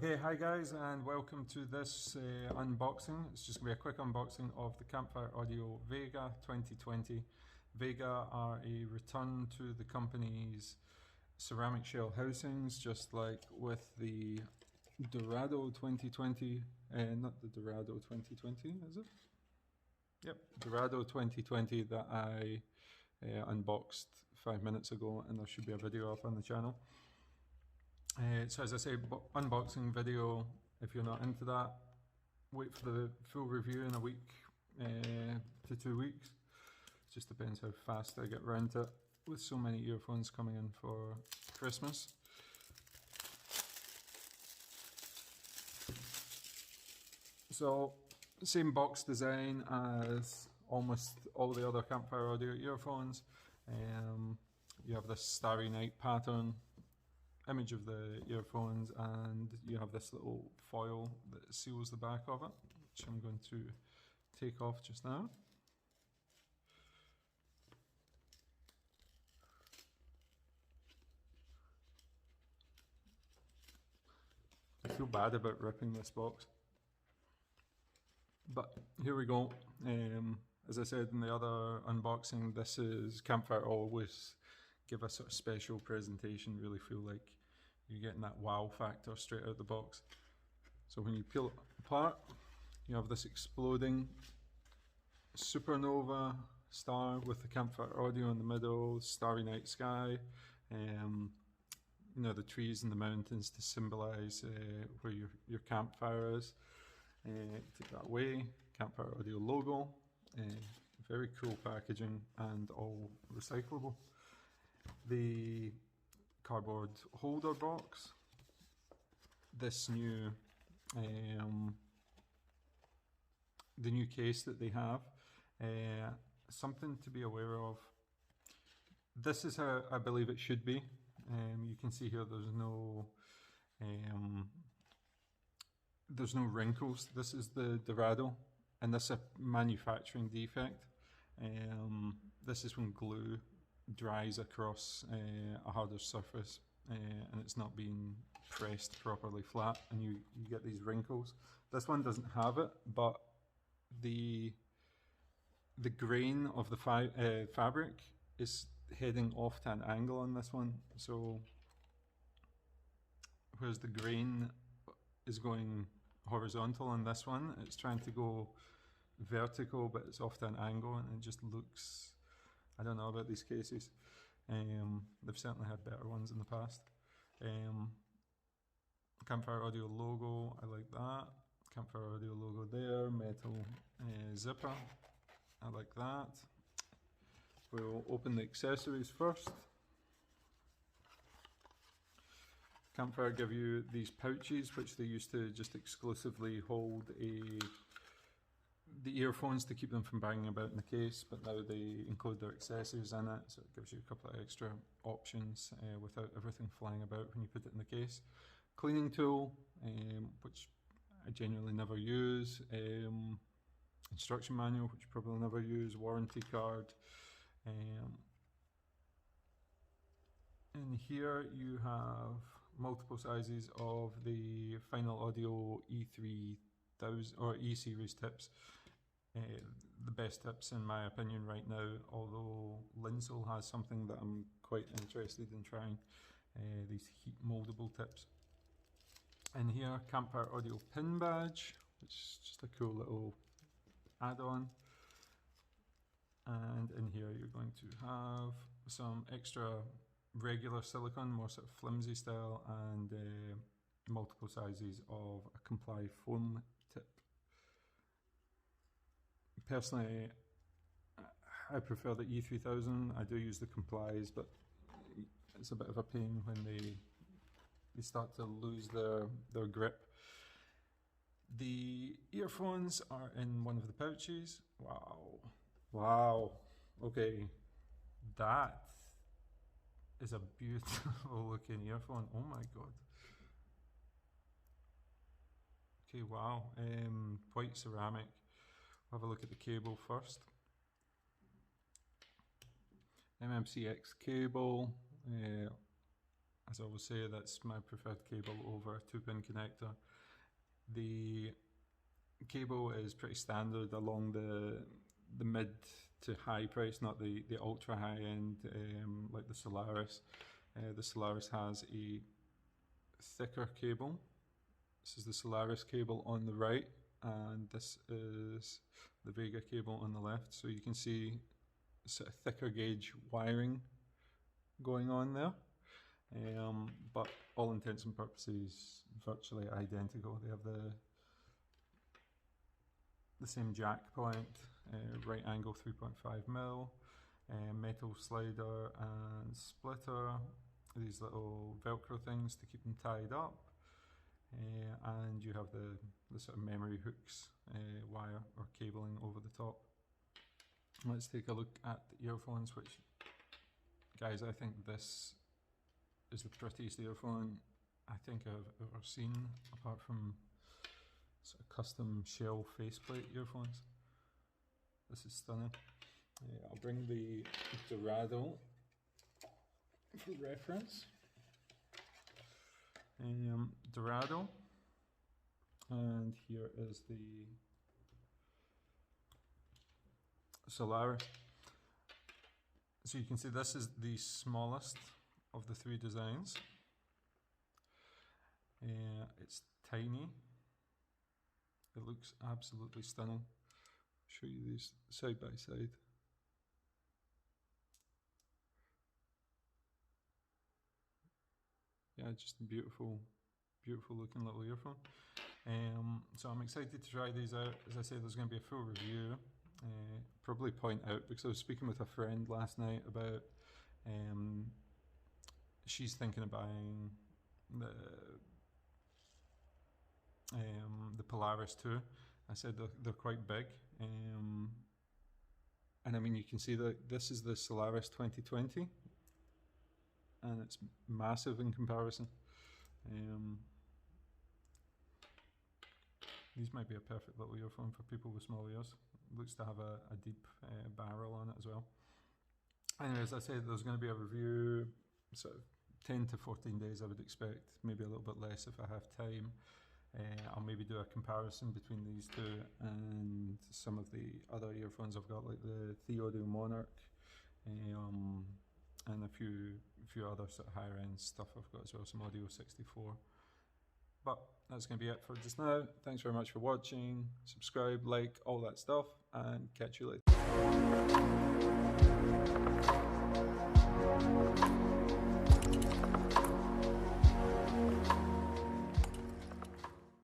Okay, hi guys, and welcome to this unboxing. It's just going to be a quick unboxing of the Campfire Audio Vega 2020. Vega are a return to the company's ceramic shell housings, just like with the Dorado 2020, not the Dorado 2020, is it? Yep, Dorado 2020 that I unboxed 5 minutes ago, and there should be a video up on the channel. So as I say, unboxing video, if you're not into that, wait for the full review in a week to 2 weeks. It just depends how fast I get around to it, with so many earphones coming in for Christmas. So, same box design as almost all the other Campfire Audio earphones. You have this Starry Night pattern, image of the earphones, and you have this little foil that seals the back of it, which I'm going to take off just now. I feel bad about ripping this box, but here we go. As I said in the other unboxing, this is Campfire always give a sort of special presentation, really feel like you're getting that wow factor straight out of the box. So when you peel it apart, you have this exploding supernova star with the Campfire Audio in the middle, starry night sky, you know, the trees and the mountains to symbolize where your campfire is. Take that away, Campfire Audio logo, very cool packaging and all recyclable. The cardboard holder box, this new the new case that they have, something to be aware of. This is how I believe it should be. You can see here there's no wrinkles. This is the Dorado, and this is a manufacturing defect. This is when glue dries across a harder surface and it's not being pressed properly flat, and you get these wrinkles. This one doesn't have it, but the grain of the fabric is heading off to an angle on this one. So whereas the grain is going horizontal on this one, it's trying to go vertical, but it's off to an angle, and it just looks, I don't know about these cases. They've certainly had better ones in the past. Campfire Audio logo, I like that. Campfire Audio logo there, metal zipper, I like that. We'll open the accessories first. Campfire give you these pouches, which they used to just exclusively hold the earphones to keep them from banging about in the case, but now they include their accessories in it, so it gives you a couple of extra options without everything flying about when you put it in the case. Cleaning tool, which I genuinely never use. Instruction manual, which you probably never use. Warranty card. In here you have multiple sizes of the Final Audio E3000 or E-series tips. The best tips in my opinion right now, although Linsel has something that I'm quite interested in trying, these heat moldable tips. In here, Campfire Audio pin badge, which is just a cool little add-on. And in here you're going to have some extra regular silicone, more sort of flimsy style, and multiple sizes of a Comply foam tip. Personally, I prefer the E3000. I do use the Complies, but it's a bit of a pain when they start to lose their grip. The earphones are in one of the pouches. Wow. Wow. Okay. That is a beautiful looking earphone. Oh my god. Okay, wow. White ceramic. We'll have a look at the cable first. MMCX cable. as I always say, that's my preferred cable over a 2-pin connector. The cable is pretty standard along the mid to high price, not the ultra high end like the Solaris. The Solaris has a thicker cable. This is the Solaris cable on the right, and this is the Vega cable on the left. So you can see sort of thicker gauge wiring going on there, but all intents and purposes virtually identical. They have the same jack point, right angle 3.5mm, metal slider and splitter, these little velcro things to keep them tied up, and you have the sort of memory hooks, wire or cabling over the top. Let's take a look at the earphones, which, guys, I think this is the prettiest earphone I think I've ever seen, apart from sort of custom shell faceplate earphones. This is stunning. I'll bring the Dorado for reference. Dorado, and here is the Solaris. So you can see this is the smallest of the 3 designs. It's tiny. It looks absolutely stunning. Show you these side by side. Yeah, just a beautiful looking little earphone. So I'm excited to try these out. As I say, there's going to be a full review. Probably point out, because I was speaking with a friend last night about she's thinking of buying the Polaris 2. I said they're quite big, and I mean, you can see that this is the Solaris 2020, and it's massive in comparison. These might be a perfect little earphone for people with small ears. It looks to have a deep barrel on it as well. Anyways, I said there's going to be a review, sort of 10 to 14 days I would expect, maybe a little bit less if I have time. I'll maybe do a comparison between these two and some of the other earphones I've got, like the Theodo Monarch, and a few other sort of higher end stuff I've got as well, some Audio 64. But that's going to be it for just now. Thanks very much for watching. Subscribe, like, all that stuff, and catch you later.